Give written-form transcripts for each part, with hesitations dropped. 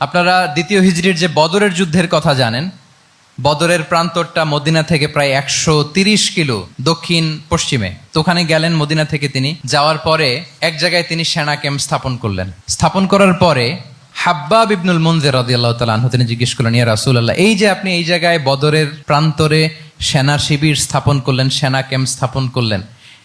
আপনারা দ্বিতীয় হিজরির যে বদরের যুদ্ধের কথা জানেন, বদরের প্রান্তরটা মদিনা থেকে প্রায় 130 কিলো দক্ষিণ পশ্চিমে। তো ওখানে গেলেন মদিনা থেকে তিনি। যাওয়ার পরে এক জায়গায় তিনি সেনা ক্যাম্প স্থাপন করলেন। স্থাপন করার পরে হাব্বাব ইবনুল মুনজির রাদিয়াল্লাহু তাআলা আনহু তিনি জিজ্ঞেস করলেন, ইয়া রাসূলুল্লাহ, এই যে আপনি এই জায়গায় বদরের প্রান্তরে সেনা শিবির স্থাপন করলেন, সেনা ক্যাম্প স্থাপন করলেন,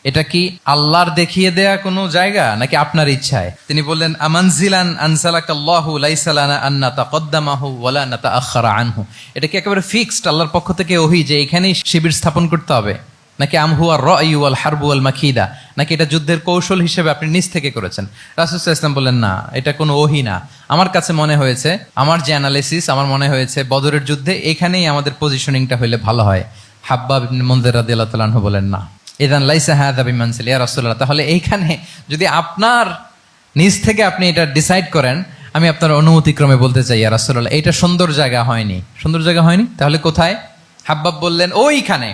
এটা কি আল্লাহর দেখিয়ে দেয়া কোনো জায়গা নাকি আপনার ইচ্ছায়? তিনি বললেন, আমানজিলান আনসালাকাল্লাহু লাইসা লানা আন নাতাকদ্দামাহু ওয়ালা নাতাআখারা আনহু। এটা কি একেবারে ফিক্সড আল্লাহর পক্ষ থেকে ওহী যে এখানেই শিবির স্থাপন করতে হবে, নাকি আমহুয়া রায়ু ওয়াল হারবু ওয়াল মাকিদা, নাকি এটা যুদ্ধের কৌশল হিসেবে আপনি নিজ থেকে করেছেন? রাসূল সাল্লাল্লাহু আলাইহি ওয়াসাল্লাম বললেন, না, এটা কোনো ওহী না। আমার কাছে মনে হয়েছে, আমার যে অ্যানালিসিস, আমার মনে হয়েছে বদরের যুদ্ধে এখানেই আমাদের পজিশনিংটা হইলে ভালো হয়। হাব্বাব ইবনে মুনজির রাদিয়াল্লাহু তাআলা আনহু বলেন, না, ইদান লাইসা হাযা বিমানসিল ইয়া রাসূলুল্লাহ, তাহলে এইখানে যদি আপনার নিজ থেকে আপনি এটা ডিসাইড করেন, আমি আপনার অনুমতিক্রমে বলতে চাই ইয়া রাসূলুল্লাহ, এটা সুন্দর জায়গা হয়নি। সুন্দর জায়গা হয়নি? তাহলে কোথায়? হাব্বাব বললেন, ওইখানে,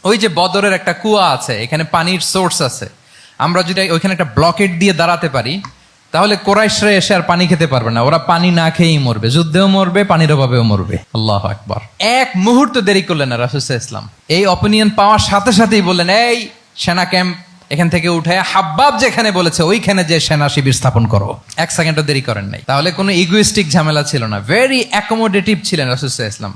ওই যে বদরের একটা কুয়া আছে, এখানে পানির সোর্স আছে। আমরা যদি ওইখানে একটা ব্লকেট দিয়ে দাঁড়াতে পারি, তাহলে কোরাইশরা এসে আর পানি খেতে পারবে না। ওরা পানি না খেয়েই মরবে, যুদ্ধেও মরবে, পানির অভাবেও মরবে। আল্লাহু আকবার। এক মুহূর্ত দেরি করলেন না রাসূল সাল্লাল্লাহু আলাইহি ওয়াসাল্লাম। এই অপিনিয়ন পাওয়ার সাথে সাথেই বললেন, এই সেনা ক্যাম্প এখান থেকে উঠে হাব্বাব যেখানে বলেছে ওইখানে যে সেনা শিবির স্থাপন করো। এক সেকেন্ডও দেরি করেন নাই। তাহলে কোনো ইগোইস্টিক ঝামেলা ছিল না, ভেরি অ্যাকোমোডেটিভ ছিলেন রাসূল সাল্লাল্লাহু আলাইহি ওয়াসাল্লাম।